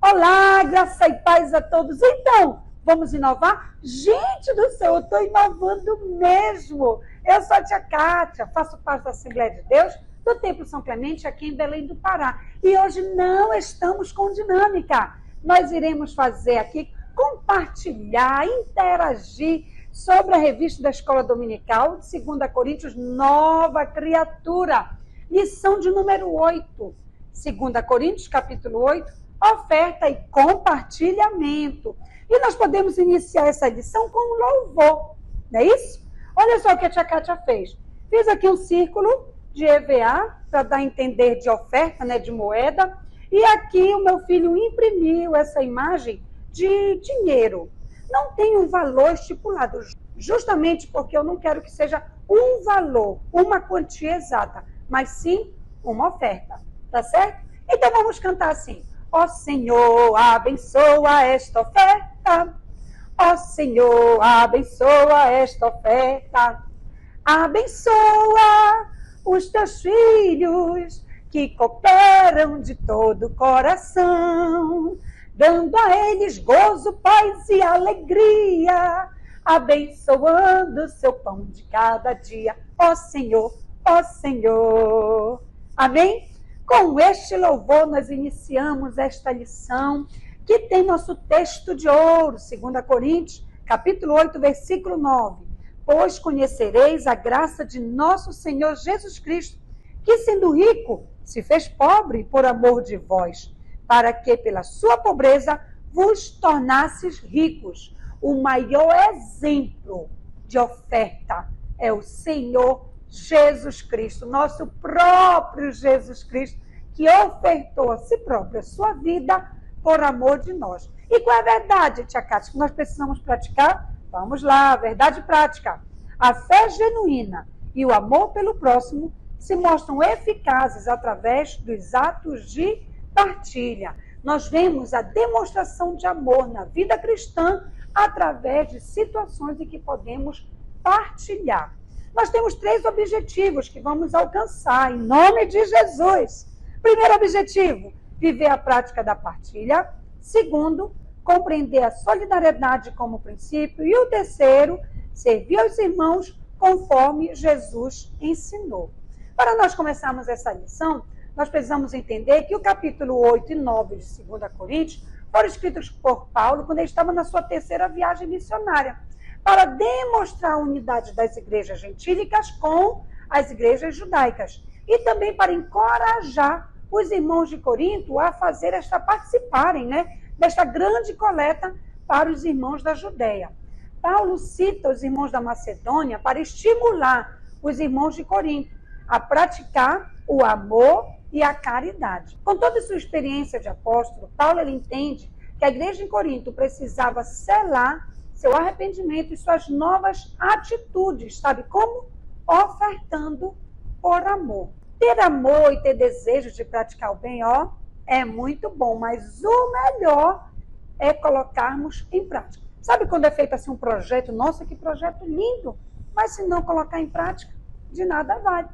Olá, graça e paz a todos. Então, vamos inovar? Gente do céu, eu estou inovando mesmo. Eu sou a tia Kátia, faço parte da Assembleia de Deus do Templo São Clemente, aqui em Belém do Pará. E hoje não estamos com dinâmica. Nós iremos fazer aqui, compartilhar, interagir sobre a revista da Escola Dominical, de 2 Coríntios, Nova Criatura. Lição de número 8. 2 Coríntios, capítulo 8, oferta e compartilhamento. E nós podemos iniciar essa lição com um louvor, não é isso? Olha só o que a tia Kátia fez. Fiz aqui um círculo de EVA, para dar a entender de oferta, né, de moeda. E aqui o meu filho imprimiu essa imagem de dinheiro. Não tem um valor estipulado, justamente porque eu não quero que seja um valor, uma quantia exata, mas sim uma oferta, tá certo? Então vamos cantar assim. Ó Senhor, abençoa esta oferta. Ó Senhor, abençoa esta oferta. Abençoa os teus filhos que cooperam de todo o coração, dando a eles gozo, paz e alegria, abençoando o seu pão de cada dia. Ó Senhor, ó Senhor. Amém? Com este louvor, nós iniciamos esta lição, que tem nosso texto de ouro, 2 Coríntios, capítulo 8, versículo 9. Pois conhecereis a graça de nosso Senhor Jesus Cristo, que sendo rico, se fez pobre por amor de vós, para que pela sua pobreza vos tornasses ricos. O maior exemplo de oferta é o Senhor Jesus Cristo, nosso próprio Jesus Cristo, que ofertou a si próprio a sua vida por amor de nós. E qual é a verdade, tia Kátia, que nós precisamos praticar? Vamos lá, verdade prática. A fé genuína e o amor pelo próximo se mostram eficazes através dos atos de partilha. Nós vemos a demonstração de amor na vida cristã através de situações em que podemos partilhar. Nós temos 3 objetivos que vamos alcançar em nome de Jesus. Primeiro objetivo, viver a prática da partilha. Segundo, compreender a solidariedade como princípio. E o terceiro, servir aos irmãos conforme Jesus ensinou. Para nós começarmos essa lição, nós precisamos entender que o capítulo 8 e 9 de 2 Coríntios foram escritos por Paulo quando ele estava na sua 3ª viagem missionária, para demonstrar a unidade das igrejas gentílicas com as igrejas judaicas e também para encorajar os irmãos de Corinto a participarem, né, desta grande coleta para os irmãos da Judéia. Paulo cita os irmãos da Macedônia para estimular os irmãos de Corinto a praticar o amor e a caridade. Com toda a sua experiência de apóstolo, Paulo ele entende que a igreja em Corinto precisava selar seu arrependimento e suas novas atitudes, sabe como? Ofertando por amor. Ter amor e ter desejo de praticar o bem, é muito bom, mas o melhor é colocarmos em prática. Sabe quando é feito assim um projeto? Nossa, que projeto lindo! Mas se não colocar em prática, de nada vale.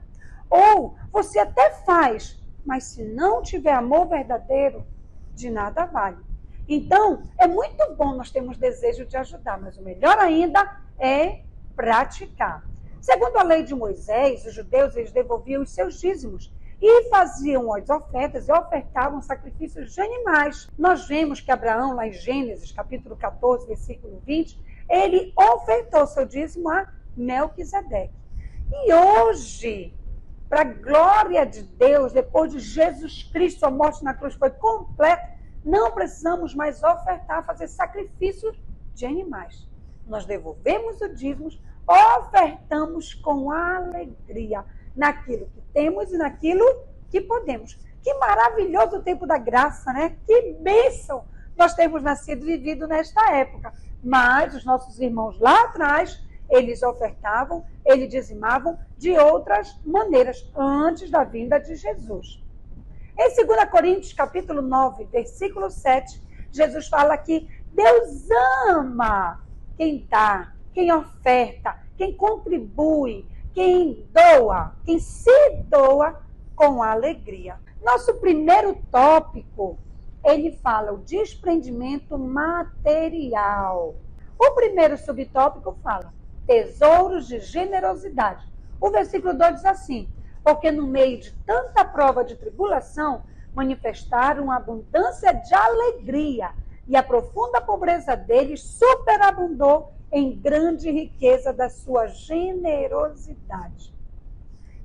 Ou você até faz, mas se não tiver amor verdadeiro, de nada vale. Então, é muito bom nós termos desejo de ajudar, mas o melhor ainda é praticar. Segundo a lei de Moisés, os judeus eles devolviam os seus dízimos e faziam as ofertas e ofertavam sacrifícios de animais. Nós vemos que Abraão, lá em Gênesis, capítulo 14, versículo 20, ele ofertou seu dízimo a Melquisedeque. E hoje, para a glória de Deus, depois de Jesus Cristo, a morte na cruz foi completa, não precisamos mais ofertar, fazer sacrifícios de animais. Nós devolvemos o dízimo, ofertamos com alegria naquilo que temos e naquilo que podemos. Que maravilhoso o tempo da graça, né? Que bênção nós temos nascido e vivido nesta época. Mas os nossos irmãos lá atrás, eles ofertavam, eles dizimavam de outras maneiras, antes da vinda de Jesus. Em 2 Coríntios, capítulo 9, versículo 7, Jesus fala que Deus ama quem dá, quem oferta, quem contribui, quem doa, quem se doa com alegria. Nosso primeiro tópico, ele fala o desprendimento material. O primeiro subtópico fala tesouros de generosidade. O versículo 2 diz assim: porque no meio de tanta prova de tribulação, manifestaram abundância de alegria, e a profunda pobreza deles superabundou em grande riqueza da sua generosidade.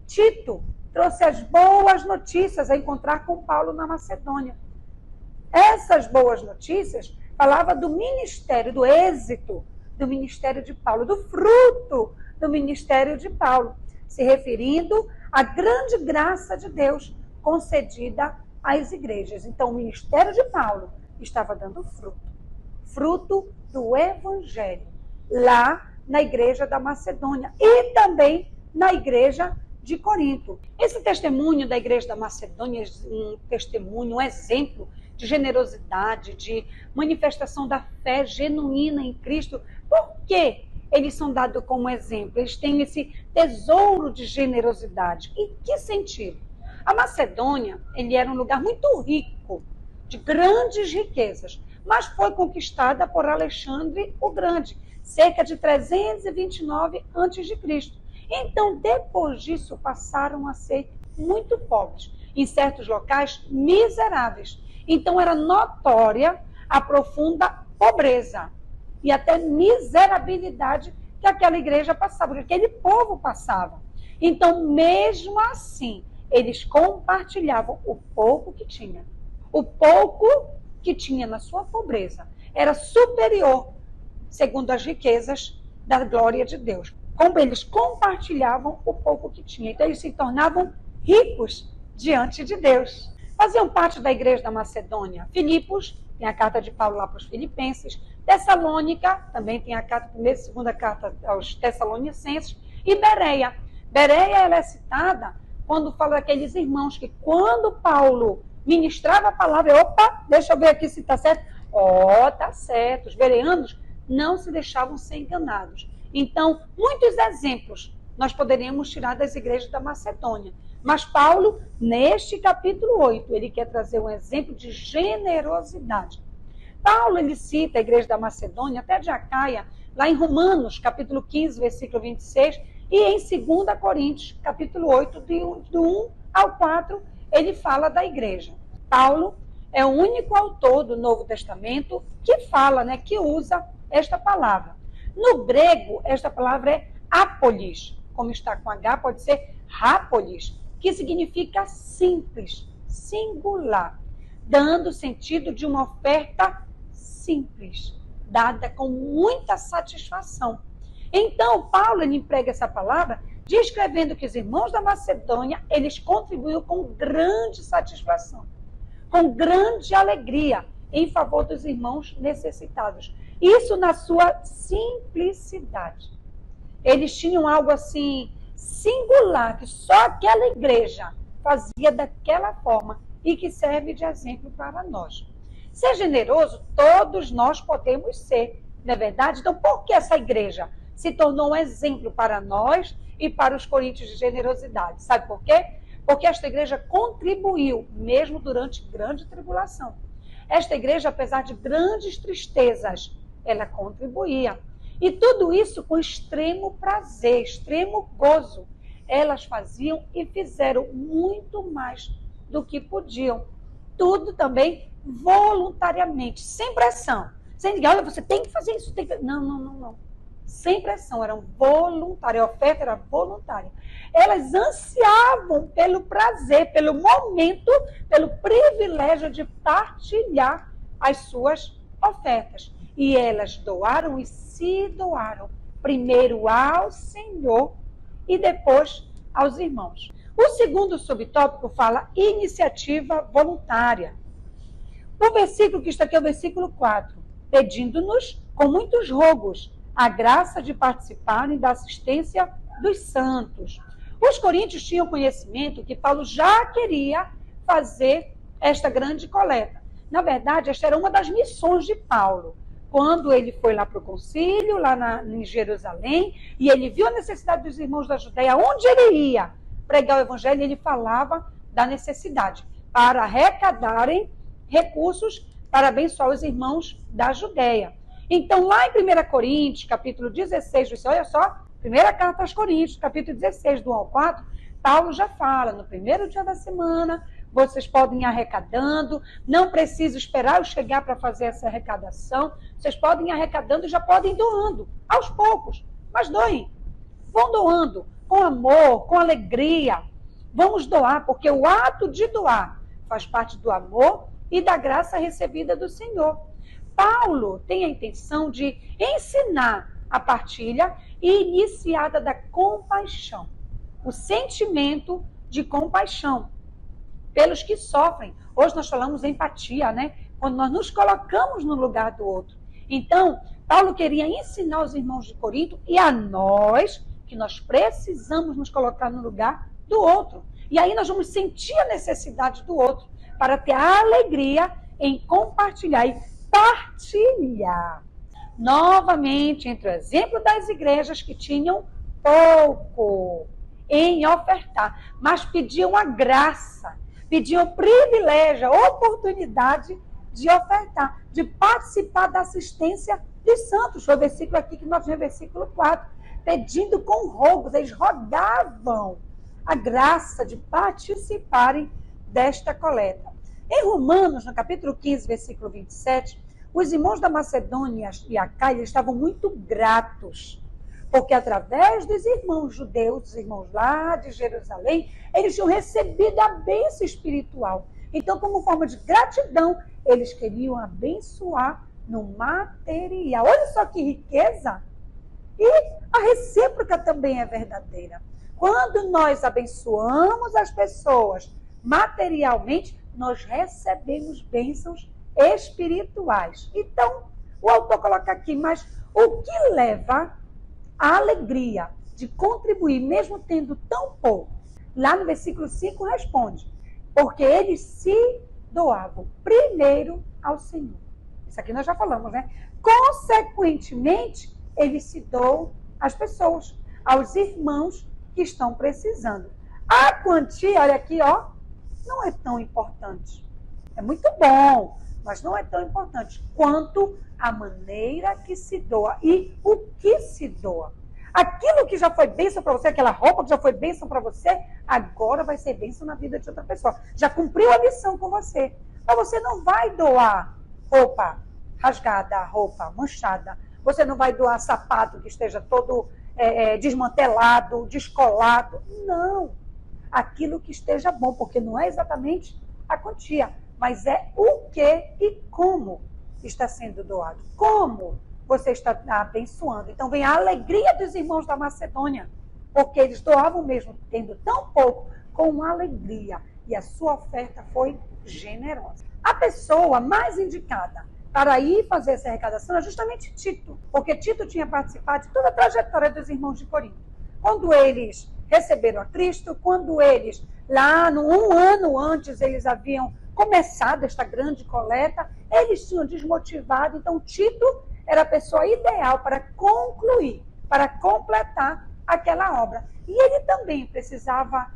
Tito trouxe as boas notícias a encontrar com Paulo na Macedônia. Essas boas notícias falavam do ministério, do êxito do ministério de Paulo, do fruto do ministério de Paulo, se referindo à grande graça de Deus concedida às igrejas. Então, o ministério de Paulo estava dando fruto do evangelho, lá na igreja da Macedônia e também na igreja de Corinto. Esse testemunho da igreja da Macedônia é um testemunho, um exemplo de generosidade, de manifestação da fé genuína em Cristo. Por que eles são dados como exemplo? Eles têm esse tesouro de generosidade. Em que sentido? A Macedônia, ele era um lugar muito rico, de grandes riquezas, mas foi conquistada por Alexandre o Grande, cerca de 329 a.C. Então, depois disso, passaram a ser muito pobres, em certos locais miseráveis. Então, era notória a profunda pobreza e até miserabilidade que aquela igreja passava, que aquele povo passava. Então, mesmo assim, eles compartilhavam o pouco que tinha. O pouco que tinha na sua pobreza era superior, segundo as riquezas da glória de Deus. Como eles compartilhavam o pouco que tinha. Então, eles se tornavam ricos diante de Deus. Faziam parte da igreja da Macedônia. Filipos, tem a carta de Paulo lá para os filipenses. Tessalônica, também tem a carta, primeira e segunda carta aos Tessalonicenses. E Bereia. Bereia, ela é citada quando fala daqueles irmãos que quando Paulo ministrava a palavra, opa, deixa eu ver aqui se está certo. Tá certo. Os bereanos não se deixavam ser enganados. Então, muitos exemplos nós poderíamos tirar das igrejas da Macedônia. Mas Paulo, neste capítulo 8, ele quer trazer um exemplo de generosidade. Paulo, ele cita a igreja da Macedônia, até de Acaia, lá em Romanos, capítulo 15, versículo 26, e em 2 Coríntios, capítulo 8, do 1 ao 4, ele fala da igreja. Paulo é o único autor do Novo Testamento que fala, que usa esta palavra. No grego, esta palavra é apolis. Como está com H, pode ser rapolis, que significa simples, singular, dando o sentido de uma oferta simples, dada com muita satisfação. Então, Paulo ele emprega essa palavra descrevendo que os irmãos da Macedônia, eles contribuíram com grande satisfação, com grande alegria em favor dos irmãos necessitados. Isso na sua simplicidade. Eles tinham algo assim singular, que só aquela igreja fazia daquela forma e que serve de exemplo para nós. Ser generoso, todos nós podemos ser, não é verdade? Então, por que essa igreja se tornou um exemplo para nós e para os coríntios de generosidade? Sabe por quê? Porque esta igreja contribuiu, mesmo durante grande tribulação. Esta igreja, apesar de grandes tristezas, ela contribuía. E tudo isso com extremo prazer, extremo gozo. Elas faziam e fizeram muito mais do que podiam. Tudo também voluntariamente, sem pressão. Sem dizer, olha, você tem que fazer isso. Tem que... Não. Sem pressão, eram voluntárias. A oferta era voluntária. Elas ansiavam pelo prazer, pelo momento, pelo privilégio de partilhar as suas ofertas. E elas doaram e se doaram, primeiro ao Senhor e depois aos irmãos. O segundo subtópico fala iniciativa voluntária. O versículo que está aqui é o versículo 4, pedindo-nos com muitos rogos a graça de participarem da assistência dos santos. Os coríntios tinham conhecimento que Paulo já queria fazer esta grande coleta. Na verdade, esta era uma das missões de Paulo. quando ele foi lá para o concílio, em Jerusalém, e ele viu a necessidade dos irmãos da Judéia, onde ele ia pregar o evangelho, ele falava da necessidade para arrecadarem recursos para abençoar os irmãos da Judéia. Então, lá em 1 Coríntios, capítulo 16, olha só, primeira carta aos Coríntios, capítulo 16, do 1 ao 4, Paulo já fala, no primeiro dia da semana, vocês podem ir arrecadando, não precisa esperar eu chegar para fazer essa arrecadação, vocês podem ir arrecadando e já podem ir doando, aos poucos, mas doem. Vão doando, com amor, com alegria. Vamos doar, porque o ato de doar faz parte do amor e da graça recebida do Senhor. Paulo tem a intenção de ensinar a partilha iniciada da compaixão, o sentimento de compaixão pelos que sofrem. Hoje nós falamos empatia, né? Quando nós nos colocamos no lugar do outro. Então, Paulo queria ensinar os irmãos de Corinto e a nós que nós precisamos nos colocar no lugar do outro. E aí nós vamos sentir a necessidade do outro para ter a alegria em compartilhar e partilhar. Novamente, entre o exemplo das igrejas que tinham pouco em ofertar, mas pediam a graça, pediam o privilégio, a oportunidade de ofertar, de participar da assistência dos santos. Foi o versículo aqui que nós vemos, versículo 4, pedindo com rogos, eles rogavam a graça de participarem desta coleta. Em Romanos, no capítulo 15, versículo 27, os irmãos da Macedônia e Acaia estavam muito gratos, porque através dos irmãos judeus, dos irmãos lá de Jerusalém, eles tinham recebido a bênção espiritual. Então, como forma de gratidão, eles queriam abençoar no material. Olha só que riqueza! E a recíproca também é verdadeira. Quando nós abençoamos as pessoas materialmente, nós recebemos bênçãos espirituais. Então, o autor coloca aqui, mas o que leva a alegria de contribuir, mesmo tendo tão pouco? Lá no versículo 5 responde, porque eles se doavam primeiro ao Senhor. Isso aqui nós já falamos, né? Consequentemente, eles se doam às pessoas, aos irmãos que estão precisando. A quantia, olha aqui, ó, não é tão importante. É muito bom, mas não é tão importante quanto a maneira que se doa e o que se doa. Aquilo que já foi bênção para você, aquela roupa que já foi bênção para você, agora vai ser bênção na vida de outra pessoa. Já cumpriu a missão com você. Mas você não vai doar roupa rasgada, roupa manchada. Você não vai doar sapato que esteja todo desmantelado, descolado. Não. Aquilo que esteja bom, porque não é exatamente a quantia, mas é o que e como está sendo doado. Como você está abençoando. Então vem a alegria dos irmãos da Macedônia, porque eles doavam mesmo, tendo tão pouco, com alegria. E a sua oferta foi generosa. A pessoa mais indicada para ir fazer essa arrecadação é justamente Tito, porque Tito tinha participado de toda a trajetória dos irmãos de Corinto. Quando eles receberam a Cristo, quando eles, lá um ano antes, eles haviam começado esta grande coleta, eles tinham desmotivado. Então Tito era a pessoa ideal para concluir, para completar aquela obra. E ele também precisava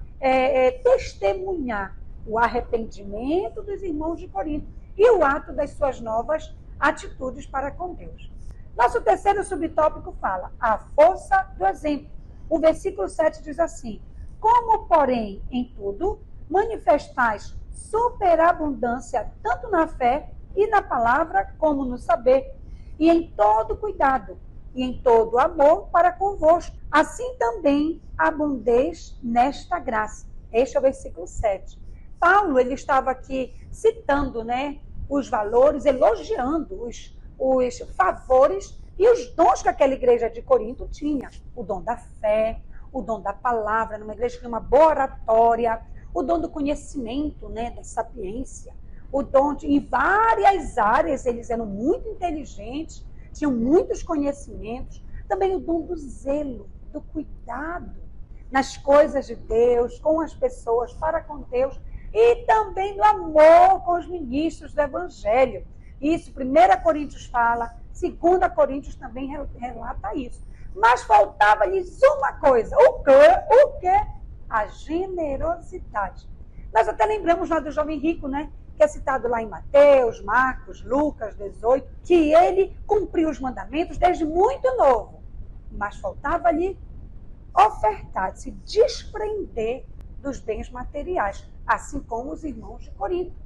testemunhar o arrependimento dos irmãos de Corinto e o ato das suas novas atitudes para com Deus. Nosso terceiro subtópico fala a força do exemplo. O versículo 7 diz assim, como, porém, em tudo, manifestais superabundância, tanto na fé e na palavra, como no saber, e em todo cuidado, e em todo amor para convosco. Assim também abundeis nesta graça. Este é o versículo 7. Paulo, ele estava aqui citando, né, os valores, elogiando os favores e os dons que aquela igreja de Corinto tinha. O dom da fé, o dom da palavra, numa igreja que tinha uma boa oratória, o dom do conhecimento, né, da sapiência, o dom de, em várias áreas, eles eram muito inteligentes, tinham muitos conhecimentos, também o dom do zelo, do cuidado nas coisas de Deus, com as pessoas, para com Deus, e também do amor com os ministros do Evangelho. Isso, 1 Coríntios fala, 2 Coríntios também relata isso. Mas faltava-lhes uma coisa. O quê? A generosidade. Nós até lembramos lá do jovem rico, né? Que é citado lá em Mateus, Marcos, Lucas 18, que ele cumpriu os mandamentos desde muito novo. Mas faltava-lhe ofertar, se desprender dos bens materiais, assim como os irmãos de Corinto.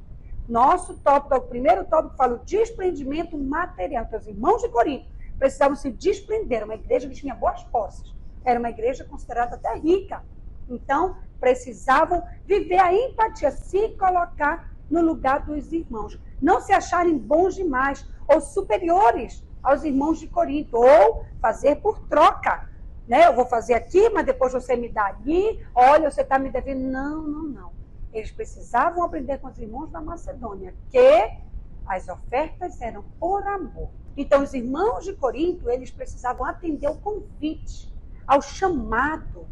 Nosso tópico, o primeiro tópico, fala o desprendimento material. Então, os irmãos de Corinto precisavam se desprender. Uma igreja que tinha boas posses. Era uma igreja considerada até rica. Então, precisavam viver a empatia, se colocar no lugar dos irmãos. Não se acharem bons demais ou superiores aos irmãos de Corinto. Ou fazer por troca. Né? Eu vou fazer aqui, mas depois você me dá ali. Olha, você está me devendo. Não. Eles precisavam aprender com os irmãos da Macedônia que as ofertas eram por amor. Então, os irmãos de Corinto, eles precisavam atender o convite, ao chamado,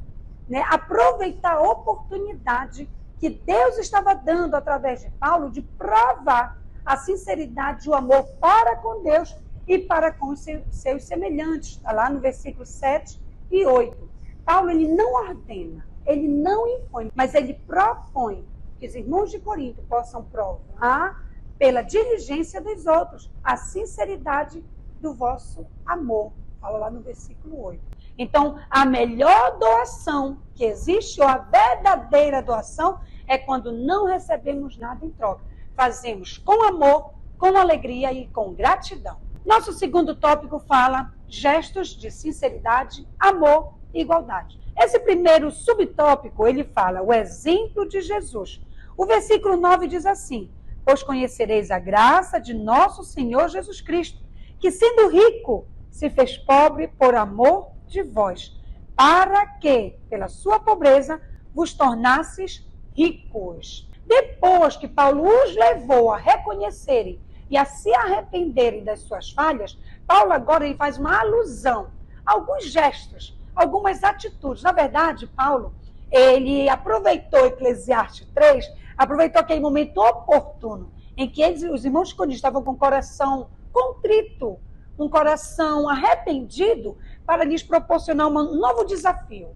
né? Aproveitar a oportunidade que Deus estava dando através de Paulo de provar a sinceridade e o amor para com Deus e para com os seus semelhantes. Está lá no versículo 7 e 8. Paulo, ele não ordena, ele não impõe, mas ele propõe que os irmãos de Corinto possam provar pela diligência dos outros a sinceridade do vosso amor. Fala lá no versículo 8. Então, a melhor doação que existe, ou a verdadeira doação, é quando não recebemos nada em troca. Fazemos com amor, com alegria e com gratidão. Nosso segundo tópico fala gestos de sinceridade, amor e igualdade. Esse primeiro subtópico, ele fala o exemplo de Jesus. O versículo 9 diz assim: pois conhecereis a graça de nosso Senhor Jesus Cristo, que sendo rico, se fez pobre por amor de vós, para que, pela sua pobreza, vos tornasseis ricos. Depois que Paulo os levou a reconhecerem e a se arrependerem das suas falhas, Paulo agora ele faz uma alusão a alguns gestos, algumas atitudes. Na verdade, Paulo, ele aproveitou Eclesiastes 3, aproveitou aquele momento oportuno em que eles, os irmãos de Corinto, estavam com o coração contrito, um coração arrependido, para lhes proporcionar um novo desafio.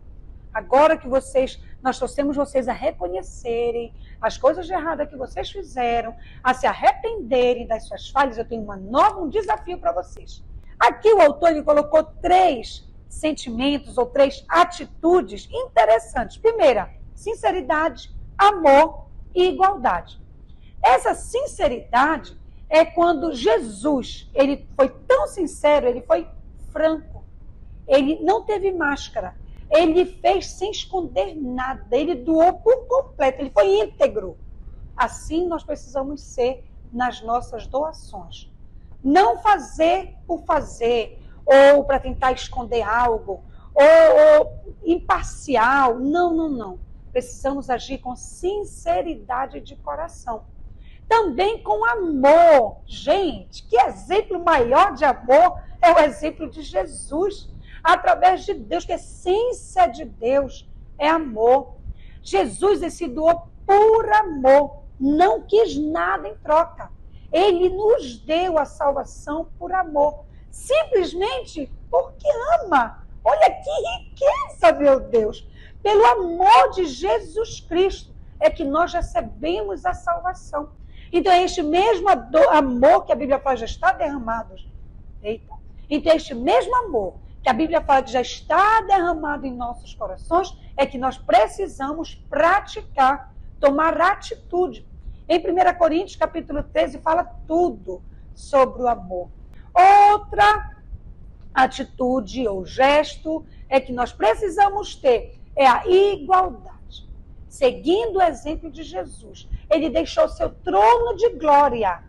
Agora que nós trouxemos vocês a reconhecerem as coisas de errada que vocês fizeram, a se arrependerem das suas falhas, eu tenho um desafio para vocês. Aqui o autor ele colocou 3 sentimentos ou 3 atitudes interessantes. Primeira, sinceridade, amor e igualdade. Essa sinceridade é quando Jesus, ele foi tão sincero, ele foi franco. Ele não teve máscara. Ele fez sem esconder nada. Ele doou por completo. Ele foi íntegro. Assim nós precisamos ser nas nossas doações. Não fazer por fazer, ou para tentar esconder algo, ou imparcial. Não. Precisamos agir com sinceridade de coração. Também com amor. Gente, que exemplo maior de amor é o exemplo de Jesus. Através de Deus, que a essência de Deus é amor. Jesus se doou por amor. Não quis nada em troca. Ele nos deu a salvação por amor. Simplesmente porque ama. Olha que riqueza, meu Deus. Pelo amor de Jesus Cristo é que nós recebemos a salvação. Então é este mesmo amor que a Bíblia fala já está derramado. Eita. Então é este mesmo amor que a Bíblia fala que já está derramado em nossos corações é que nós precisamos praticar, tomar atitude. Em 1 Coríntios, capítulo 13, fala tudo sobre o amor. Outra atitude ou gesto é que nós precisamos ter é a igualdade. Seguindo o exemplo de Jesus, ele deixou seu trono de glória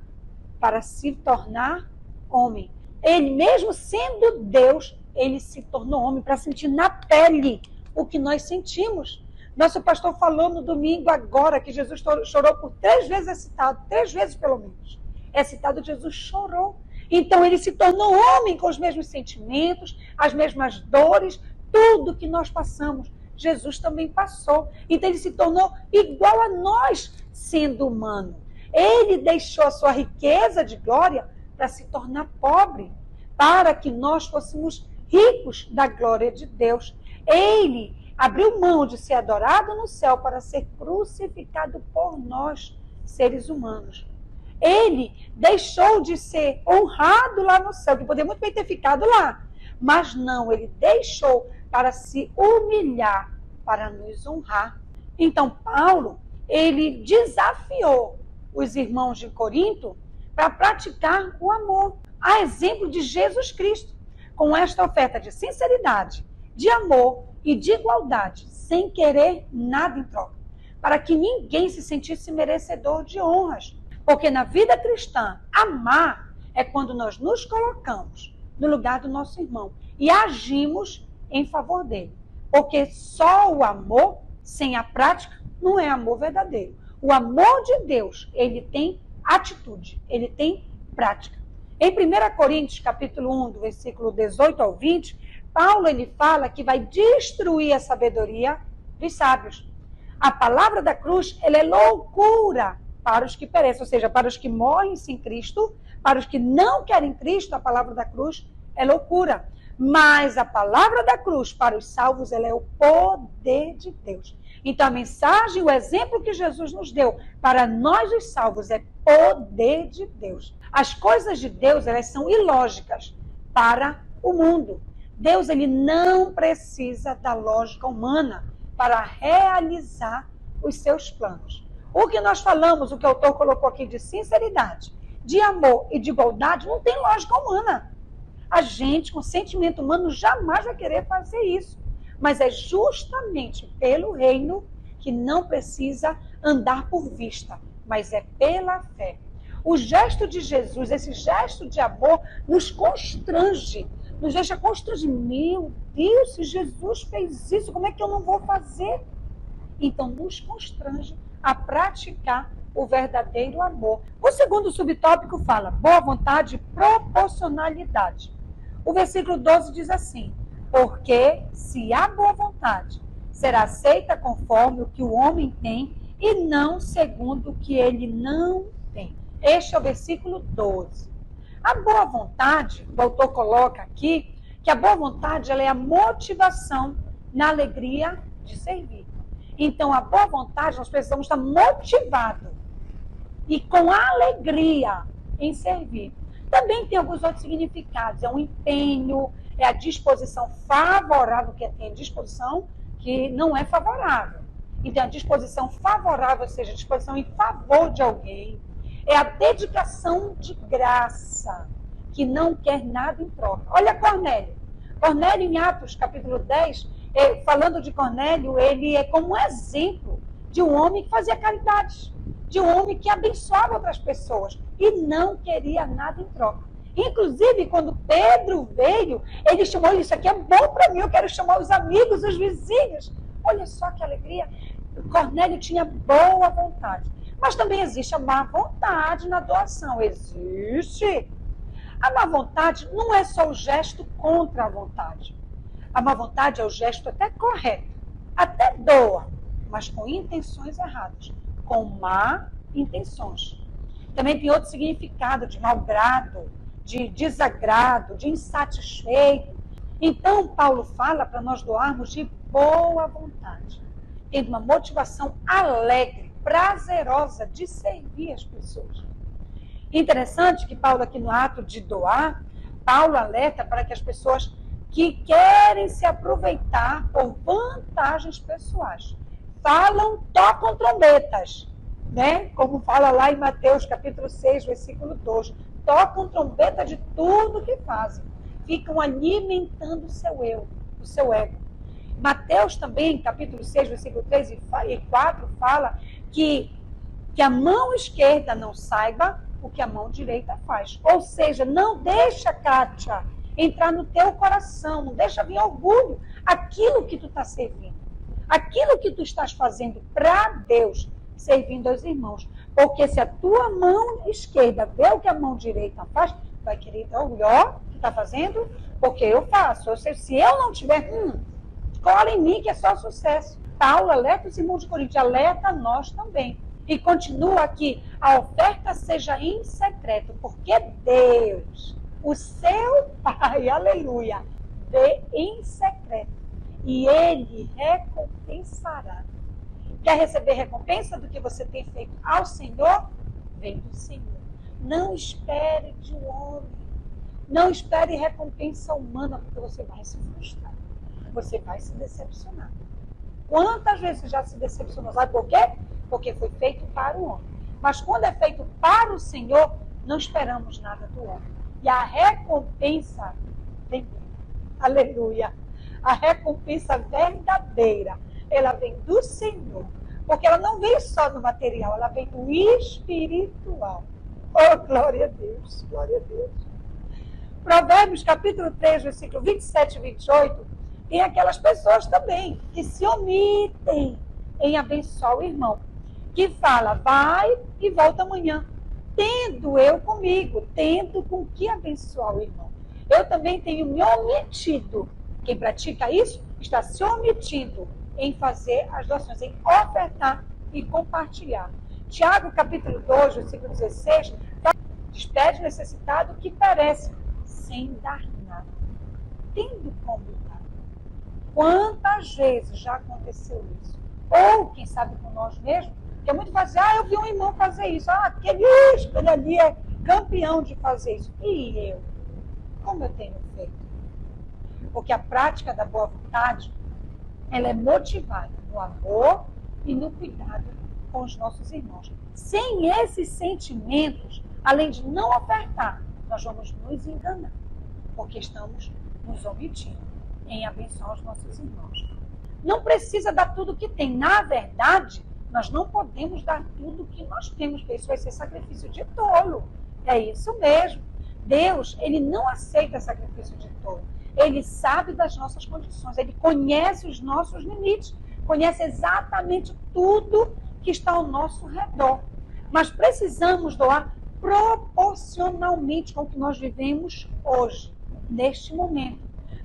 para se tornar homem. Ele mesmo sendo Deus, ele se tornou homem para sentir na pele o que nós sentimos. Nosso pastor falou no domingo agora que Jesus chorou por 3 vezes, é citado, 3 vezes pelo menos. É citado que Jesus chorou. Então ele se tornou homem com os mesmos sentimentos, as mesmas dores, tudo que nós passamos. Jesus também passou. Então ele se tornou igual a nós, sendo humano. Ele deixou a sua riqueza de glória para se tornar pobre, para que nós fôssemos ricos da glória de Deus. Ele abriu mão de ser adorado no céu para ser crucificado por nós, seres humanos. Ele deixou de ser honrado lá no céu, que poderia muito bem ter ficado lá. Mas não, ele deixou para se humilhar, para nos honrar. Então, Paulo, ele desafiou os irmãos de Corinto para praticar o amor, a exemplo de Jesus Cristo, com esta oferta de sinceridade, de amor e de igualdade, sem querer nada em troca, para que ninguém se sentisse merecedor de honras. Porque na vida cristã, amar é quando nós nos colocamos no lugar do nosso irmão e agimos em favor dele. Porque só o amor, sem a prática, não é amor verdadeiro. O amor de Deus, ele tem atitude, ele tem prática. Em 1 Coríntios, capítulo 1, do versículo 18 ao 20, Paulo ele fala que vai destruir a sabedoria dos sábios. A palavra da cruz, ela é loucura para os que perecem, ou seja, para os que morrem sem Cristo, para os que não querem Cristo, a palavra da cruz é loucura. Mas a palavra da cruz para os salvos, ela é o poder de Deus. Então a mensagem, o exemplo que Jesus nos deu para nós os salvos é poder de Deus. As coisas de Deus, elas são ilógicas para o mundo. Deus, ele não precisa da lógica humana para realizar os seus planos. O que nós falamos, o que o autor colocou aqui de sinceridade, de amor e de igualdade, não tem lógica humana. A gente, com sentimento humano, jamais vai querer fazer isso. Mas é justamente pelo reino que não precisa andar por vista, mas é pela fé. O gesto de Jesus, esse gesto de amor, nos constrange, nos deixa constrangidos. Meu Deus, se Jesus fez isso, como é que eu não vou fazer? Então, nos constrange a praticar o verdadeiro amor. O segundo subtópico fala boa vontade e proporcionalidade. O versículo 12 diz assim: porque se há boa vontade, será aceita conforme o que o homem tem e não segundo o que ele não tem. Este é o versículo 12. A boa vontade, o autor coloca aqui, que a boa vontade ela é a motivação na alegria de servir. Então, a boa vontade, nós precisamos estar motivados e com alegria em servir. Também tem alguns outros significados. É um empenho, é a disposição favorável, que tem disposição que não é favorável. Então, a disposição favorável, ou seja, a disposição em favor de alguém. É a dedicação de graça, que não quer nada em troca. Olha Cornélio. Cornélio, em Atos, capítulo 10, falando de Cornélio, ele é como um exemplo de um homem que fazia caridade, de um homem que abençoava outras pessoas e não queria nada em troca. Inclusive, quando Pedro veio, ele chamou, isso aqui é bom para mim, eu quero chamar os amigos, os vizinhos. Olha só que alegria. Cornélio tinha boa vontade. Mas também existe a má vontade na doação. Existe. A má vontade não é só o gesto contra a vontade. A má vontade é o gesto até correto, até doa, mas com intenções erradas, com má intenções. Também tem outro significado de malgrado, de desagrado, de insatisfeito. Então, Paulo fala para nós doarmos de boa vontade, tendo uma motivação alegre, prazerosa de servir as pessoas. Interessante que Paulo, aqui no ato de doar, Paulo alerta para que as pessoas que querem se aproveitar por vantagens pessoais falam, tocam trombetas, né? Como fala lá em Mateus capítulo 6, versículo 2, tocam trombeta de tudo que fazem, ficam alimentando o seu eu, o seu ego. Mateus também, capítulo 6, versículo 3 e 4, fala que a mão esquerda não saiba o que a mão direita faz. Ou seja, não deixa, Kátia, entrar no teu coração, não deixa vir orgulho aquilo que tu está servindo, aquilo que tu estás fazendo para Deus, servindo aos irmãos. Porque se a tua mão esquerda vê o que a mão direita faz, vai querer dar orgulho, ó, que está fazendo, porque eu faço. Ou seja, se eu não tiver, cola em mim que é só sucesso. Paulo alerta os irmãos de Corinto, alerta nós também. E continua aqui, a oferta seja em secreto, porque Deus O seu Pai, aleluia, vê em secreto e ele recompensará. Quer receber recompensa do que você tem feito ao Senhor? Vem do Senhor. Não espere de um homem. Não espere recompensa humana, porque você vai se frustrar. Você vai se decepcionar. Quantas vezes você já se decepcionou? Sabe por quê? Porque foi feito para o homem. Mas quando é feito para o Senhor, não esperamos nada do homem. E a recompensa vem dele. Aleluia. A recompensa verdadeira, ela vem do Senhor. Porque ela não vem só do material, ela vem do espiritual. Oh, glória a Deus, glória a Deus. Provérbios capítulo 3, versículo 27 e 28, tem aquelas pessoas também que se omitem em abençoar o irmão. Que fala, vai e volta amanhã. Tendo eu comigo, tendo com que abençoar o irmão. Eu também tenho me omitido. Quem pratica isso está se omitindo em fazer as doações, em ofertar e compartilhar. Tiago, capítulo 2, versículo 16, despede o necessitado que perece, sem dar nada, tendo como dar. Quantas vezes já aconteceu isso? Ou, quem sabe com nós mesmos, que é muito fácil, eu vi um irmão fazer isso, aquele ali é campeão de fazer isso. E eu? Como eu tenho feito? Porque a prática da boa vontade, ela é motivada no amor e no cuidado com os nossos irmãos. Sem esses sentimentos, além de não ofertar, nós vamos nos enganar, porque estamos nos omitindo em abençoar os nossos irmãos. Não precisa dar tudo que tem. Na verdade, nós não podemos dar tudo que nós temos, porque isso vai ser sacrifício de tolo. É isso mesmo. Deus, ele não aceita sacrifício de tolo. Ele sabe das nossas condições, ele conhece os nossos limites, conhece exatamente tudo que está ao nosso redor. Mas precisamos doar proporcionalmente com o que nós vivemos hoje, neste momento.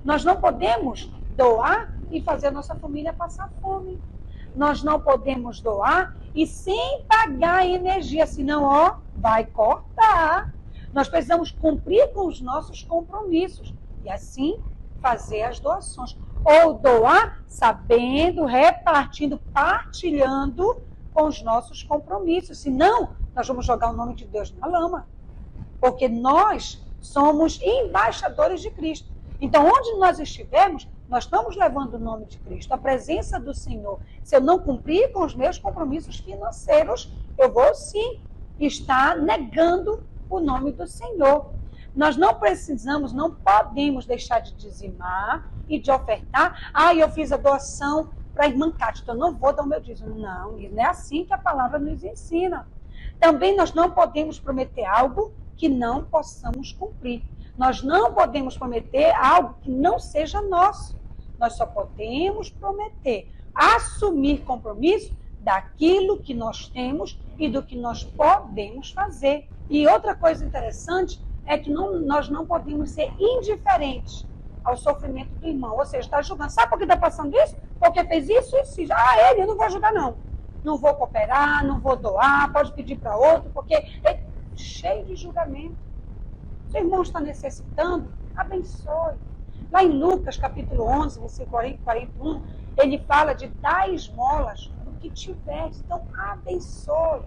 Nós não podemos doar e fazer a nossa família passar fome. Nós não podemos doar e sem pagar energia, senão, vai cortar. Nós precisamos cumprir com os nossos compromissos e assim fazer as doações. Ou doar sabendo, repartindo, partilhando com os nossos compromissos. Senão, nós vamos jogar o nome de Deus na lama. Porque nós somos embaixadores de Cristo. Então, onde nós estivermos, nós estamos levando o nome de Cristo, a presença do Senhor. Se eu não cumprir com os meus compromissos financeiros, eu vou sim estar negando o nome do Senhor. Nós não precisamos, não podemos deixar de dizimar e de ofertar. Eu fiz a doação para a irmã Cátia, então eu não vou dar o meu dízimo. Não é assim que a palavra nos ensina. Também nós não podemos prometer algo que não possamos cumprir. Nós não podemos prometer algo que não seja nosso. Nós só podemos prometer, assumir compromisso daquilo que nós temos e do que nós podemos fazer. E outra coisa interessante é que nós não podemos ser indiferentes ao sofrimento do irmão. Ou seja, está julgando. Sabe por que está passando isso? Porque fez isso e isso. Ele, eu não vou ajudar não. Não vou cooperar, não vou doar, pode pedir para outro, porque é cheio de julgamento. Se o irmão está necessitando, abençoe. Lá em Lucas, capítulo 11, versículo 41, ele fala de dar esmolas do que tiver. Então, abençoe.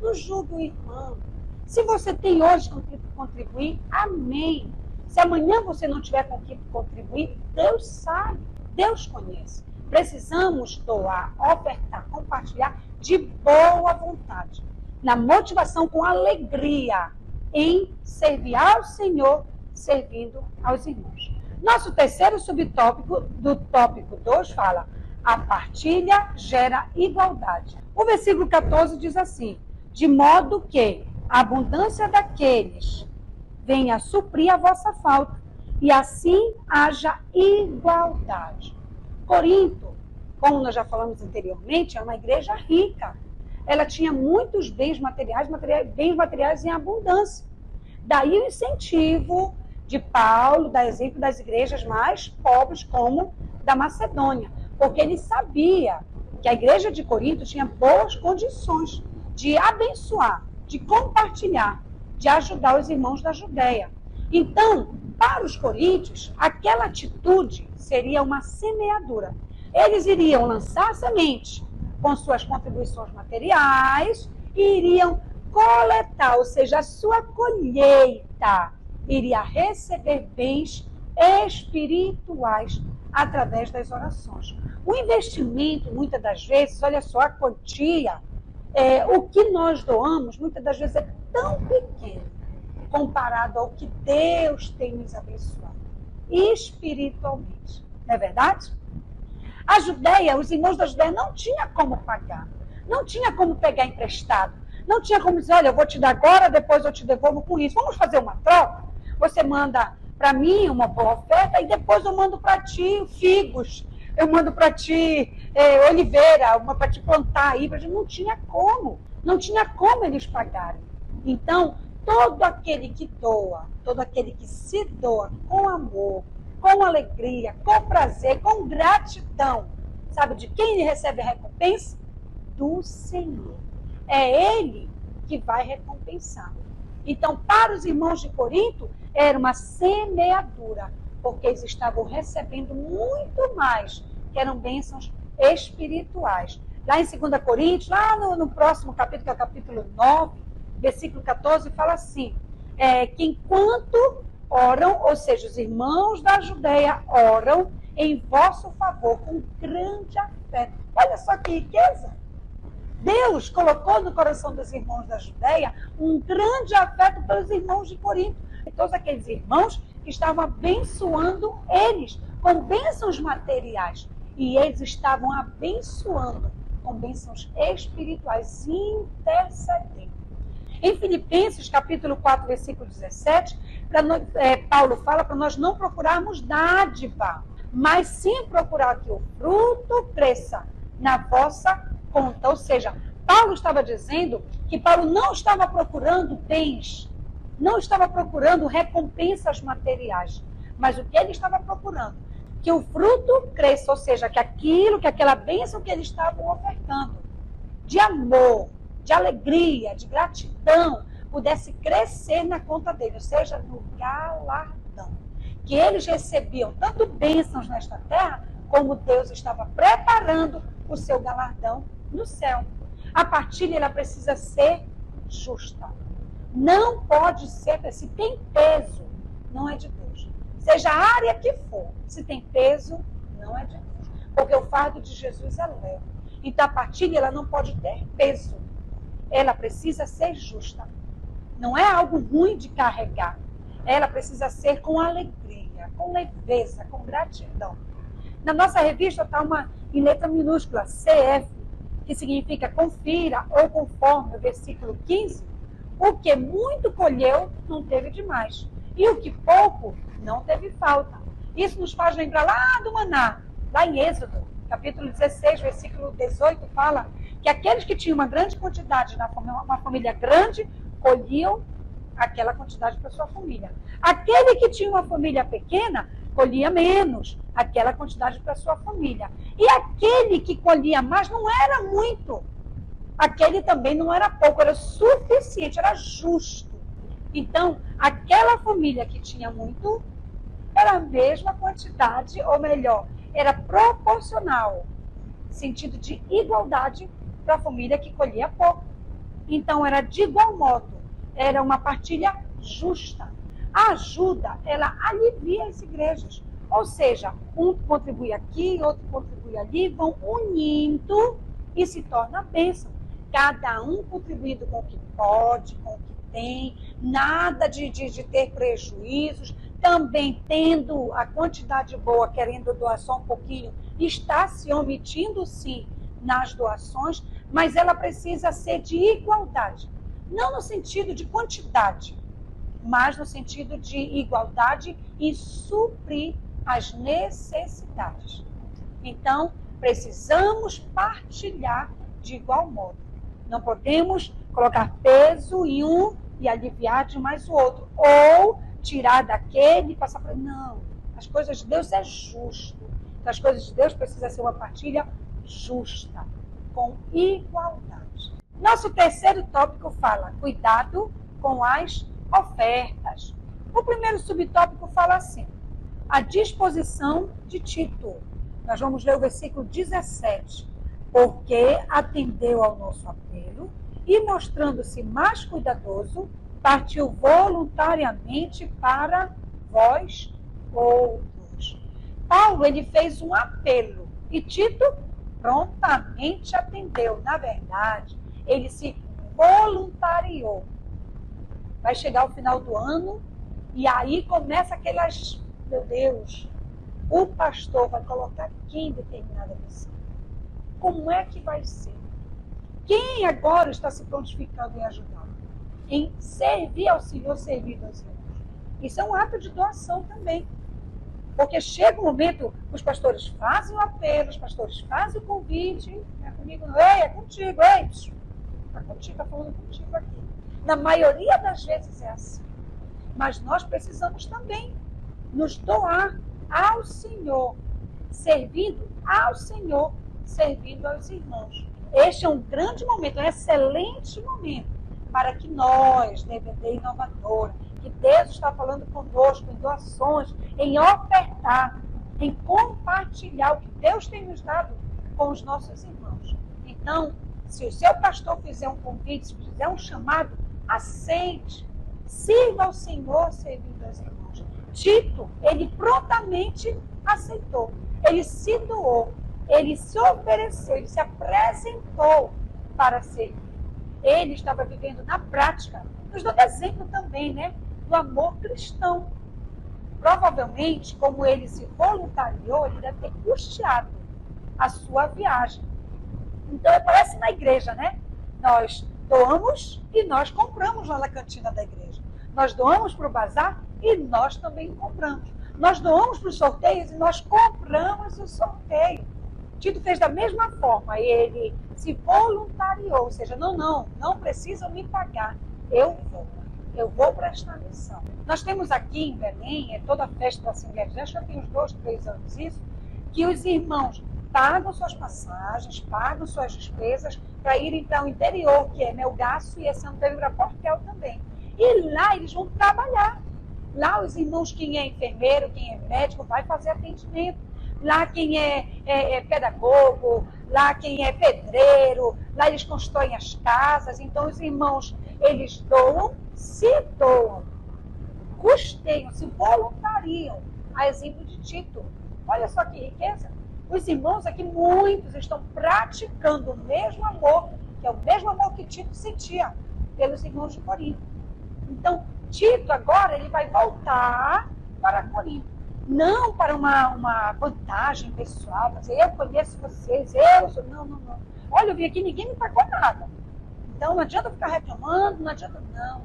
Não julgue o irmão. Se você tem hoje com que contribuir, amém. Se amanhã você não tiver com que contribuir, Deus sabe, Deus conhece. Precisamos doar, ofertar, compartilhar de boa vontade. Na motivação com alegria, em servir ao Senhor, servindo aos irmãos. Nosso terceiro subtópico, do tópico 2, fala: a partilha gera igualdade. O versículo 14 diz assim: de modo que a abundância daqueles venha suprir a vossa falta, e assim haja igualdade. Corinto, como nós já falamos anteriormente, é uma igreja rica. Ela tinha muitos bens materiais em abundância. Daí o incentivo de Paulo, dar exemplo das igrejas mais pobres, como da Macedônia. Porque ele sabia que a igreja de Corinto tinha boas condições de abençoar, de compartilhar, de ajudar os irmãos da Judéia. Então, para os coríntios, aquela atitude seria uma semeadura. Eles iriam lançar semente com suas contribuições materiais e iriam coletar, ou seja, a sua colheita iria receber bens espirituais através das orações. O investimento, muitas das vezes, olha só, a quantia, o que nós doamos, muitas das vezes é tão pequeno comparado ao que Deus tem nos abençoado espiritualmente. Não é verdade? A Judéia, os irmãos da Judéia não tinha como pagar, não tinha como pegar emprestado, não tinha como dizer, olha, eu vou te dar agora, depois eu te devolvo com isso. Vamos fazer uma troca? Você manda para mim uma boa oferta e depois eu mando para ti figos, eu mando para ti oliveira, uma para te plantar aí. Não tinha como eles pagarem. Então, todo aquele que doa, todo aquele que se doa com amor, com alegria, com prazer, com gratidão, sabe de quem ele recebe a recompensa? Do Senhor. É Ele que vai recompensar. Então, para os irmãos de Corinto, era uma semeadura, porque eles estavam recebendo muito mais, que eram bênçãos espirituais. Lá em 2 Coríntios, lá no próximo capítulo, que é o capítulo 9, versículo 14, fala assim, que enquanto oram, ou seja, os irmãos da Judéia oram em vosso favor com grande afeto. Olha só que riqueza! Deus colocou no coração dos irmãos da Judéia um grande afeto pelos irmãos de Corinto. E todos aqueles irmãos que estavam abençoando eles com bênçãos materiais. E eles estavam abençoando com bênçãos espirituais, intercedendo. Em Filipenses, capítulo 4, versículo 17, Paulo fala para nós não procurarmos dádiva, mas sim procurar que o fruto cresça na vossa conta. Ou seja, Paulo estava dizendo que Paulo não estava procurando bens, não estava procurando recompensas materiais, mas o que ele estava procurando? Que o fruto cresça, ou seja, que aquela bênção que eles estavam ofertando, de amor, de alegria, de gratidão, pudesse crescer na conta dele, ou seja, no galardão. Que eles recebiam tanto bênçãos nesta terra, como Deus estava preparando o seu galardão no céu. A partilha, ela precisa ser justa. Não pode ser, se tem peso, não é de Deus. Seja a área que for, se tem peso, não é de Deus. Porque o fardo de Jesus é leve. Então a partilha, ela não pode ter peso. Ela precisa ser justa. Não é algo ruim de carregar. Ela precisa ser com alegria, com leveza, com gratidão. Na nossa revista está em letra minúscula, CF, que significa confira ou conforme o versículo 15, o que muito colheu não teve demais. E o que pouco não teve falta. Isso nos faz lembrar lá do maná, lá em Êxodo, capítulo 16, versículo 18, fala que aqueles que tinham uma grande quantidade, uma família grande, colhiam aquela quantidade para sua família. Aquele que tinha uma família pequena, colhia menos, aquela quantidade para sua família. E aquele que colhia mais não era muito. Aquele também não era pouco, era suficiente, era justo. Então, aquela família que tinha muito, era a mesma quantidade, ou melhor, era proporcional, sentido de igualdade para a família que colhia pouco. Então, era de igual modo, era uma partilha justa. A ajuda, ela alivia as igrejas. Ou seja, um contribui aqui, outro contribui ali, vão unindo e se torna bênção. Cada um contribuindo com o que pode, com o que tem, nada de ter prejuízos, também tendo a quantidade boa, querendo doar só um pouquinho, está se omitindo sim nas doações, mas ela precisa ser de igualdade. Não no sentido de quantidade, mas no sentido de igualdade e suprir as necessidades. Então, precisamos partilhar de igual modo. Não podemos colocar peso em um e aliviar demais o outro. Ou tirar daquele e passar para... Não, as coisas de Deus é justo. As coisas de Deus precisam ser uma partilha justa, com igualdade. Nosso terceiro tópico fala, cuidado com as ofertas. O primeiro subtópico fala assim: a disposição de Tito. Nós vamos ler o versículo 17. Porque atendeu ao nosso apelo e, mostrando-se mais cuidadoso, partiu voluntariamente para vós outros. Paulo, ele fez um apelo e Tito prontamente atendeu. Na verdade, ele se voluntariou. Vai chegar o final do ano e aí começa aquelas, meu Deus, o pastor vai colocar quem em determinada missão? Como é que vai ser? Quem agora está se prontificando em ajudar? Em servir ao Senhor, servir aos irmãos. Isso é um ato de doação também. Porque chega um momento, os pastores fazem o apelo, os pastores fazem o convite, não é comigo, não, ei, é contigo, ei, está contigo, está falando contigo aqui. Na maioria das vezes é assim. Mas nós precisamos também nos doar ao Senhor, servindo ao Senhor, servindo aos irmãos. Este é um grande momento, um excelente momento para que nós, DVD Inovadora, que Deus está falando conosco em doações, em ofertar, em compartilhar o que Deus tem nos dado com os nossos irmãos. Então, se o seu pastor fizer um convite, se fizer um chamado, aceite. Sirva ao Senhor servindo aos irmãos. Tito, ele prontamente aceitou. Ele se doou. Ele se ofereceu. Ele se apresentou para servir. Ele estava vivendo na prática, nos dando exemplo também, né? Do amor cristão. Provavelmente, como ele se voluntariou, ele deve ter custeado a sua viagem. Então, parece na igreja, né? Nós doamos e nós compramos lá na cantina da igreja. Nós doamos para o bazar e nós também compramos. Nós doamos para os sorteios e nós compramos o sorteio. Tito fez da mesma forma, ele se voluntariou, ou seja, não precisam me pagar, eu vou prestar missão. Nós temos aqui em Belém, toda a festa da Assembleia de Deus, já tem uns 2, 3 anos isso, que os irmãos pagam suas passagens, pagam suas despesas para irem para o interior, que é Melgaço, e esse ano teve para Portel também. E lá eles vão trabalhar. Lá os irmãos, quem é enfermeiro, quem é médico, vai fazer atendimento. Lá quem é pedagogo, lá quem é pedreiro, lá eles constroem as casas. Então os irmãos, eles doam, se doam, custeiam, se voluntariam, a exemplo de Tito. Olha só que riqueza. Os irmãos aqui, muitos estão praticando o mesmo amor, que é o mesmo amor que Tito sentia pelos irmãos de Corinto. Então, Tito agora, ele vai voltar para Corinto. Não para uma vantagem pessoal, dizer, eu conheço vocês, eu sou... Não. Olha, eu vim aqui, ninguém me pagou nada. Então, não adianta ficar reclamando, não adianta... Não.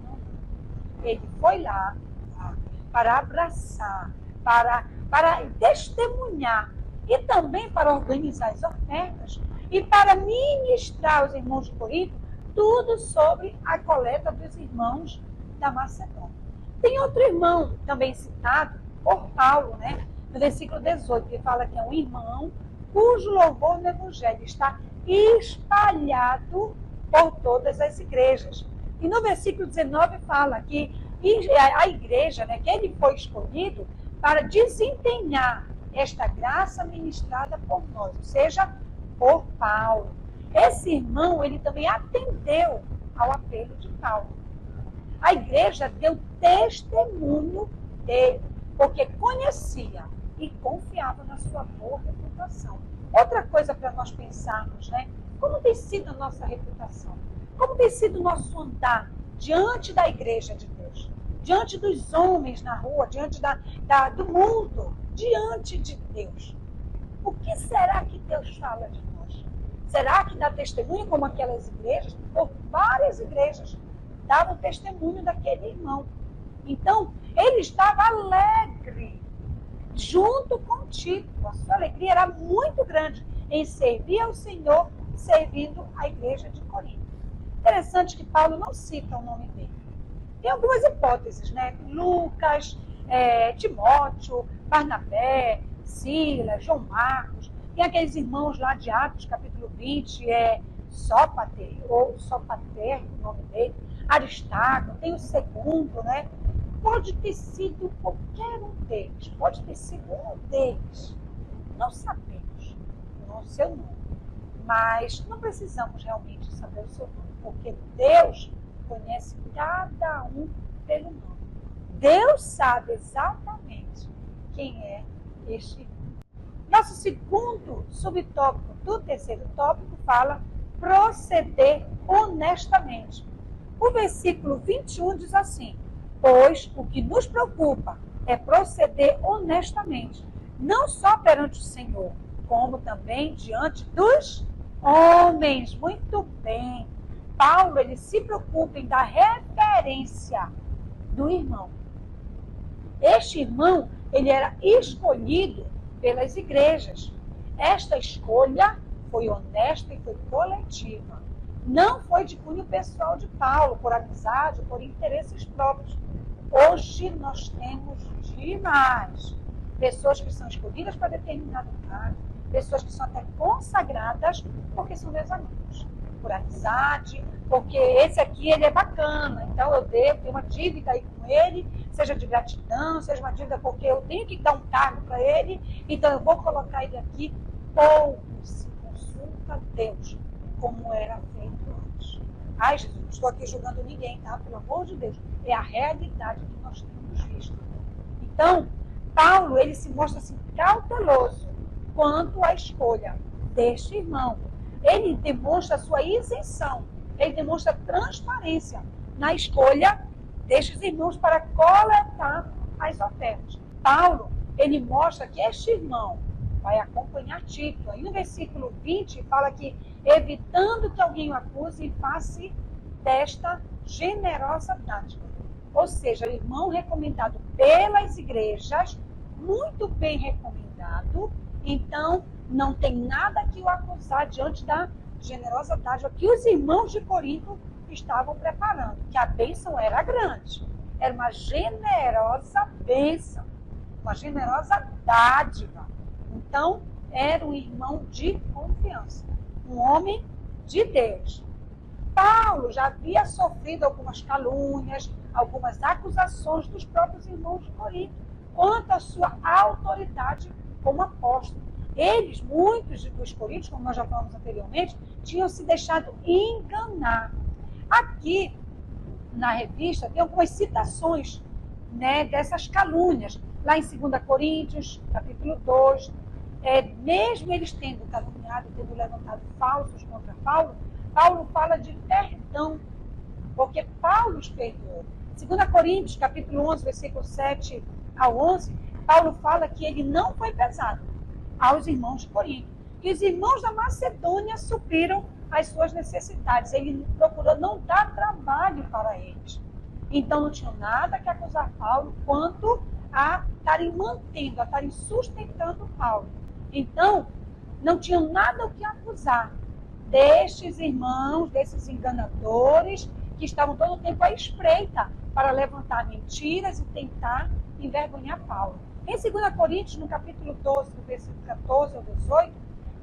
Ele foi lá para abraçar, para testemunhar e também para organizar as ofertas e para ministrar aos irmãos de Corinto tudo sobre a coleta dos irmãos da Macedônia. Tem outro irmão também citado por Paulo, né? No versículo 18, que fala que é um irmão cujo louvor no Evangelho está espalhado por todas as igrejas. E no versículo 19 fala que a igreja, né, que ele foi escolhido para desempenhar esta graça ministrada por nós, ou seja, por Paulo. Esse irmão, ele também atendeu ao apelo de Paulo. A igreja deu testemunho dele, porque conhecia e confiava na sua boa reputação. Outra coisa para nós pensarmos, né? Como tem sido a nossa reputação? Como tem sido o nosso andar diante da igreja de Deus? Diante dos homens na rua, diante do mundo, diante de Deus. O que será que Deus fala de nós? Será que dá testemunho como aquelas igrejas? Por várias igrejas davam testemunho daquele irmão. Então, ele estava alegre, junto com Tito. A sua alegria era muito grande em servir ao Senhor, servindo a igreja de Corinto. Interessante que Paulo não cita o nome dele. Tem algumas hipóteses, né? Lucas, Timóteo, Barnabé, Silas, João Marcos. Tem aqueles irmãos lá de Atos, capítulo 20, Sópater, ou Sopater, o nome dele. Aristarco, tem o segundo, né? pode ter sido qualquer um deles, pode ter sido um deles. Não sabemos o seu nome, mas não precisamos realmente saber o seu nome, porque Deus conhece cada um pelo nome. Deus sabe exatamente quem é este irmão. Nosso segundo subtópico do terceiro tópico fala proceder honestamente. O versículo 21 diz assim: pois o que nos preocupa é proceder honestamente, não só perante o Senhor, como também diante dos homens. Muito bem. Paulo, ele se preocupa em dar referência do irmão. Este irmão, ele era escolhido pelas igrejas. Esta escolha foi honesta e foi coletiva. Não foi de cunho pessoal de Paulo, por amizade, por interesses próprios. Hoje nós temos demais pessoas que são escolhidas para determinado cargo, pessoas que são até consagradas porque são meus amigos, por amizade, porque esse aqui ele é bacana, então eu devo ter uma dívida aí com ele, seja de gratidão, seja uma dívida porque eu tenho que dar um cargo para ele, então eu vou colocar ele aqui. Pouco se consulta a Deus, como era feito antes. Ai, Jesus, não estou aqui julgando ninguém, tá? Pelo amor de Deus. É a realidade que nós temos visto. Então, Paulo, ele se mostra assim cauteloso quanto à escolha deste irmão. Ele demonstra a sua isenção, ele demonstra transparência na escolha destes irmãos para coletar as ofertas. Paulo, ele mostra que este irmão vai acompanhar Tito. Aí no versículo 20 fala que, evitando que alguém o acuse em face desta generosa dádiva. Ou seja, o irmão recomendado pelas igrejas, muito bem recomendado, então não tem nada que o acusar diante da generosa dádiva que os irmãos de Corinto estavam preparando, que a bênção era grande, era uma generosa bênção, uma generosa dádiva. Então, era um irmão de confiança, um homem de Deus. Paulo já havia sofrido algumas calúnias, algumas acusações dos próprios irmãos de Corinto quanto à sua autoridade como apóstolo. Eles, muitos dos coríntios, como nós já falamos anteriormente, tinham se deixado enganar. Aqui, na revista, tem algumas citações, né, dessas calúnias. Lá em 2 Coríntios, capítulo 2, mesmo eles tendo caluniado, tendo levantado falsos contra Paulo, Paulo fala de perdão, porque Paulo os perdoou. 2 Coríntios, capítulo 11, versículo 7 ao 11, Paulo fala que ele não foi pesado aos irmãos de Corinto, que os irmãos da Macedônia supriram as suas necessidades. Ele procurou não dar trabalho para eles. Então não tinha nada que acusar Paulo quanto a estarem mantendo, a estarem sustentando Paulo. Então, não tinham nada o que acusar destes irmãos, desses enganadores, que estavam todo o tempo à espreita para levantar mentiras e tentar envergonhar Paulo. Em 2 Coríntios, no capítulo 12, do versículo 14 ao 18,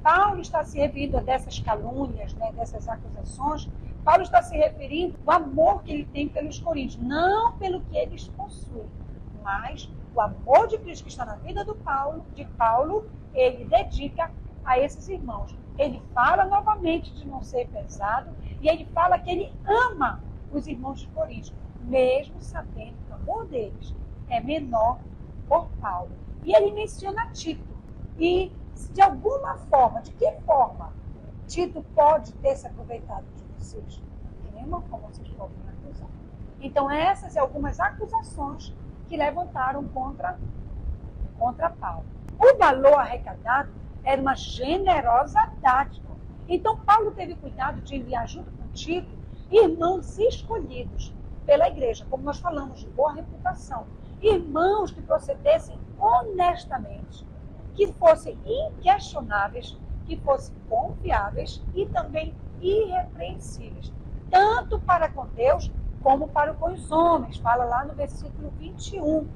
Paulo está se referindo a dessas calúnias, né, dessas acusações. Paulo está se referindo ao amor que ele tem pelos coríntios, não pelo que eles possuem, mas o amor de Cristo que está na vida de Paulo, ele dedica a esses irmãos. Ele fala novamente de não ser pesado e ele fala que ele ama os irmãos de Corinto, mesmo sabendo que o amor deles é menor por Paulo. E ele menciona Tito. E de alguma forma, de que forma Tito pode ter se aproveitado de vocês? De nenhuma forma vocês podem me acusar. Então essas são algumas acusações que levantaram contra Paulo. O valor arrecadado era uma generosa dádiva. Então Paulo teve cuidado de enviar junto com Tito irmãos escolhidos pela igreja, como nós falamos, de boa reputação. Irmãos que procedessem honestamente, que fossem inquestionáveis, que fossem confiáveis e também irrepreensíveis, tanto para com Deus como para com os homens. Fala lá no versículo 21.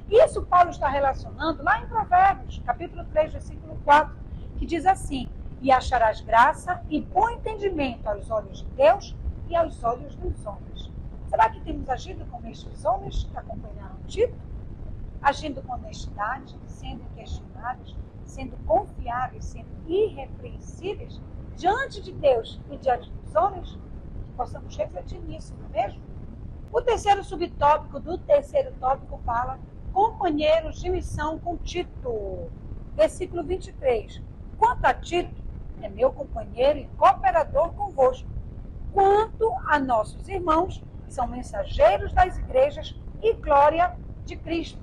Isso Paulo está relacionando lá em Provérbios, capítulo 3, versículo 4, que diz assim: e acharás graça e bom entendimento aos olhos de Deus e aos olhos dos homens. Será que temos agido como estes homens que acompanharam Tito? Agindo com honestidade, sendo inquestionáveis, sendo confiáveis, sendo irrepreensíveis diante de Deus e diante dos homens? Que possamos refletir nisso, não é mesmo? O terceiro subtópico do terceiro tópico fala companheiros de missão com Tito. Versículo 23. Quanto a Tito, é meu companheiro e cooperador convosco. Quanto a nossos irmãos, são mensageiros das igrejas e glória de Cristo.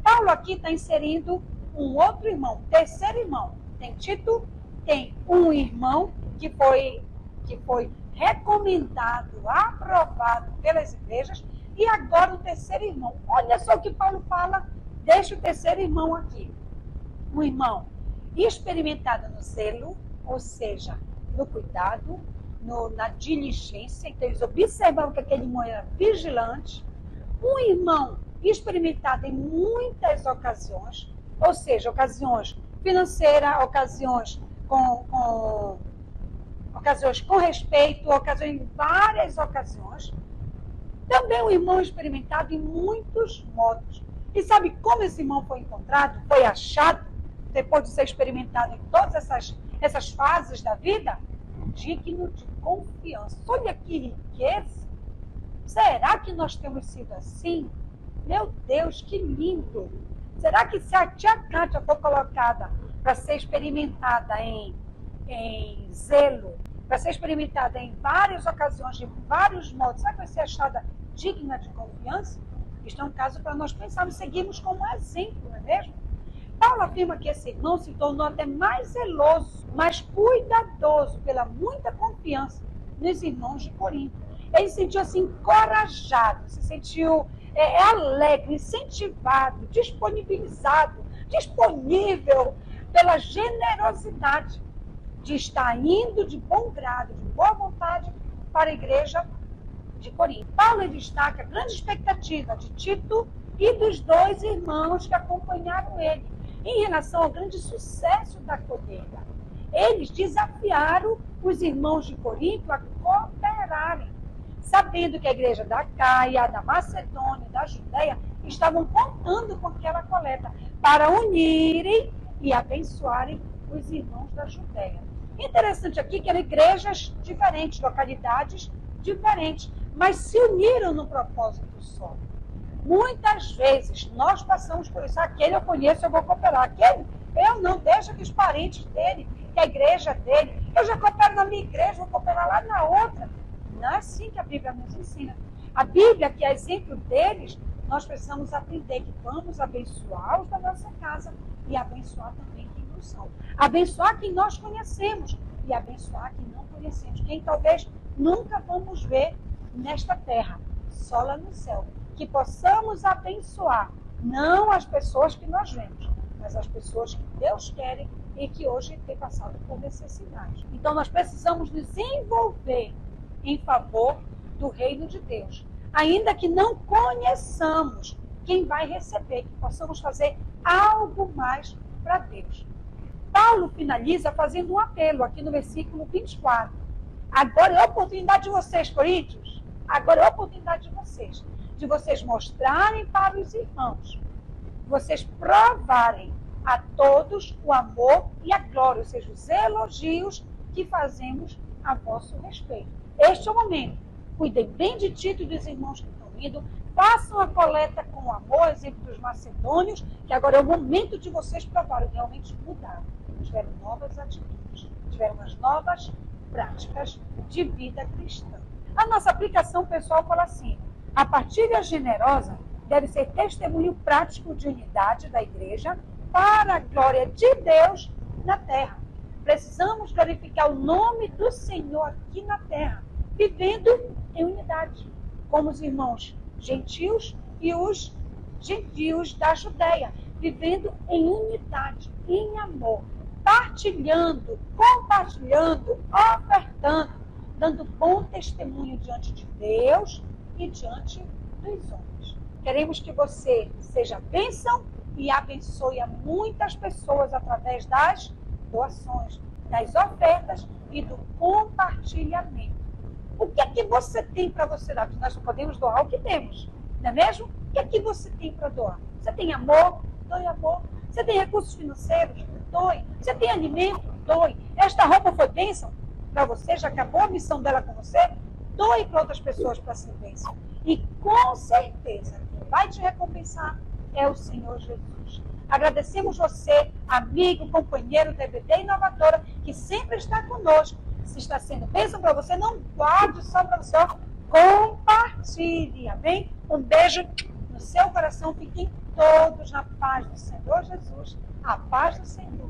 Paulo aqui está inserindo um outro irmão, terceiro irmão. Tem Tito, tem um irmão que foi recomendado, aprovado pelas igrejas, e agora o terceiro irmão. Olha só o que Paulo fala, deixa o terceiro irmão aqui. Um irmão experimentado no zelo, ou seja, no cuidado, na diligência. Então eles observavam que aquele irmão era vigilante. Um irmão experimentado em muitas ocasiões, ou seja, ocasiões financeiras, ocasiões com respeito, ocasiões em várias ocasiões. Também um irmão experimentado em muitos modos. E sabe como esse irmão foi encontrado? Foi achado, depois de ser experimentado em todas essas fases da vida? Digno de confiança. Olha que riqueza! Será que nós temos sido assim? Meu Deus, que lindo! Será que se a tia Kátia for colocada para ser experimentada em zelo, para ser experimentada em várias ocasiões, de vários modos, será que vai ser achada digna de confiança? Isto é um caso para nós pensarmos e seguirmos como exemplo, não é mesmo? Paulo afirma que esse irmão se tornou até mais zeloso, mais cuidadoso, pela muita confiança nos irmãos de Corinto. Ele se sentiu assim encorajado, se sentiu alegre, incentivado, disponibilizado, disponível pela generosidade de estar indo de bom grado, de boa vontade para a igreja de Corinto. Paulo destaca a grande expectativa de Tito e dos dois irmãos que acompanharam ele em relação ao grande sucesso da colheita. Eles desafiaram os irmãos de Corinto a cooperarem, sabendo que a igreja da Caia, da Macedônia, da Judeia estavam contando com aquela coleta para unirem e abençoarem os irmãos da Judeia. Interessante aqui que eram igrejas diferentes, localidades diferentes, mas se uniram no propósito só. Muitas vezes nós passamos por isso. Aquele eu conheço, eu vou cooperar. Aquele eu não, deixa que os parentes dele, que a igreja dele, eu já coopero na minha igreja, vou cooperar lá na outra. Não é assim que a Bíblia nos ensina. A Bíblia, que é exemplo deles, nós precisamos aprender que vamos abençoar os da nossa casa e abençoar também quem não são. Abençoar quem nós conhecemos e abençoar quem não conhecemos. Quem talvez nunca vamos ver nesta terra, só lá no céu. Que possamos abençoar, não as pessoas que nós vemos, mas as pessoas que Deus quer e que hoje têm passado por necessidade. Então nós precisamos nos envolver em favor do reino de Deus. Ainda que não conheçamos quem vai receber, que possamos fazer algo mais para Deus. Paulo finaliza fazendo um apelo aqui no versículo 24. Agora é a oportunidade de vocês, coríntios. Agora é a oportunidade de vocês mostrarem para os irmãos, vocês provarem a todos o amor e a glória, ou seja, os elogios que fazemos a vosso respeito. Este é o momento. Cuidem bem de Tito e dos irmãos que estão indo, façam a coleta com amor, exemplo dos macedônios, que agora é o momento de vocês provarem, realmente mudaram. Tiveram novas atitudes, tiveram umas novas práticas de vida cristã. A nossa aplicação pessoal fala assim: a partilha generosa deve ser testemunho prático de unidade da igreja para a glória de Deus na terra. Precisamos glorificar o nome do Senhor aqui na terra, vivendo em unidade, como os irmãos gentios e os gentios da Judeia, vivendo em unidade, em amor, partilhando, compartilhando, ofertando, dando bom testemunho diante de Deus e diante dos homens. Queremos que você seja bênção e abençoe a muitas pessoas através das doações, das ofertas e do compartilhamento. O que é que você tem para você dar? Nós só podemos doar o que temos, não é mesmo? O que é que você tem para doar? Você tem amor? Doe amor. Você tem recursos financeiros? Doe. Você tem alimento? Doe. Esta roupa foi bênção para você? Já acabou a missão dela com você? Doe para outras pessoas para ser bênção. E com certeza, quem vai te recompensar é o Senhor Jesus. Agradecemos você, amigo, companheiro, TBT Inovadora, que sempre está conosco. Se está sendo bênção para você, não guarde só para você, compartilhe, amém? Um beijo no seu coração, fiquem todos na paz do Senhor Jesus, a paz do Senhor.